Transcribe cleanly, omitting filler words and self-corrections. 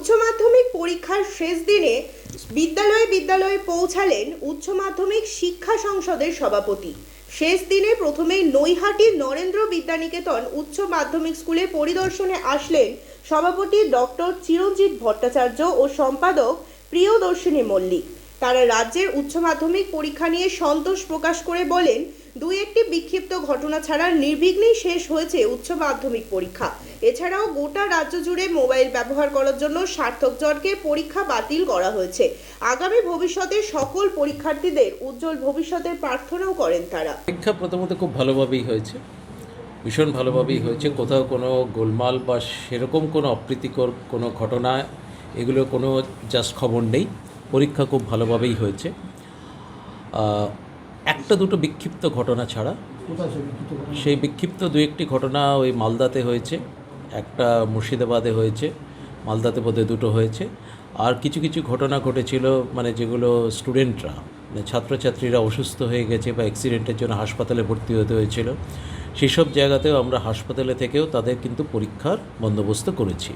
উচ্চ মাধ্যমিক পরীক্ষার শেষ দিনে বিদ্যালয়ে পৌঁছালেন উচ্চ মাধ্যমিক শিক্ষা সংসদের সভাপতি। শেষ দিনে প্রথমেই নৈহাটির নরেন্দ্র বিদ্যানিকেতন উচ্চ মাধ্যমিক স্কুলে পরিদর্শনে আসলেন সভাপতি ডক্টর চিরঞ্জিত ভট্টাচার্য ও সম্পাদক প্রিয়দর্শিনী মল্লিক। তারা রাজ্যের উচ্চ মাধ্যমিক পরীক্ষা নিয়ে সন্তোষ প্রকাশ করে বলেন, দুই একটি বিক্ষিপ্ত ঘটনা ছাড়া নির্বিঘ্নেই শেষ হয়েছে উচ্চ মাধ্যমিক পরীক্ষা। এছাড়াও গোটা রাজ্য জুড়ে মোবাইল ব্যবহার করার জন্য সার্থক জনকে পরীক্ষা বাতিল করা হয়েছে। আগামী ভবিষ্যতে সকল পরীক্ষার্থীদের উজ্জ্বল ভবিষ্যতের প্রার্থনাও করেন তারা। পরীক্ষা প্রথমত খুব ভালোভাবেই হয়েছে, ভীষণ ভালোভাবেই হয়েছে। কোথাও কোনো গোলমাল বা সেরকম কোনো অপ্রীতিকর কোনো ঘটনা এগুলো কোনো জাস্ট খবর নেই। পরীক্ষা খুব ভালোভাবেই হয়েছে, একটা দুটো বিক্ষিপ্ত ঘটনা ছাড়া। সেই বিক্ষিপ্ত দু একটি ঘটনা ওই মালদাতে হয়েছে, একটা মুর্শিদাবাদে হয়েছে, মালদাতে বোধহয় দুটো হয়েছে। আর কিছু কিছু ঘটনা ঘটেছিল মানে যেগুলো স্টুডেন্টরা মানে ছাত্রছাত্রীরা অসুস্থ হয়ে গেছে বা অ্যাক্সিডেন্টের জন্য হাসপাতালে ভর্তি হতে হয়েছিল, সেসব জায়গাতেও আমরা হাসপাতালে থেকেও তাদের কিন্তু পরীক্ষার বন্দোবস্ত করেছি।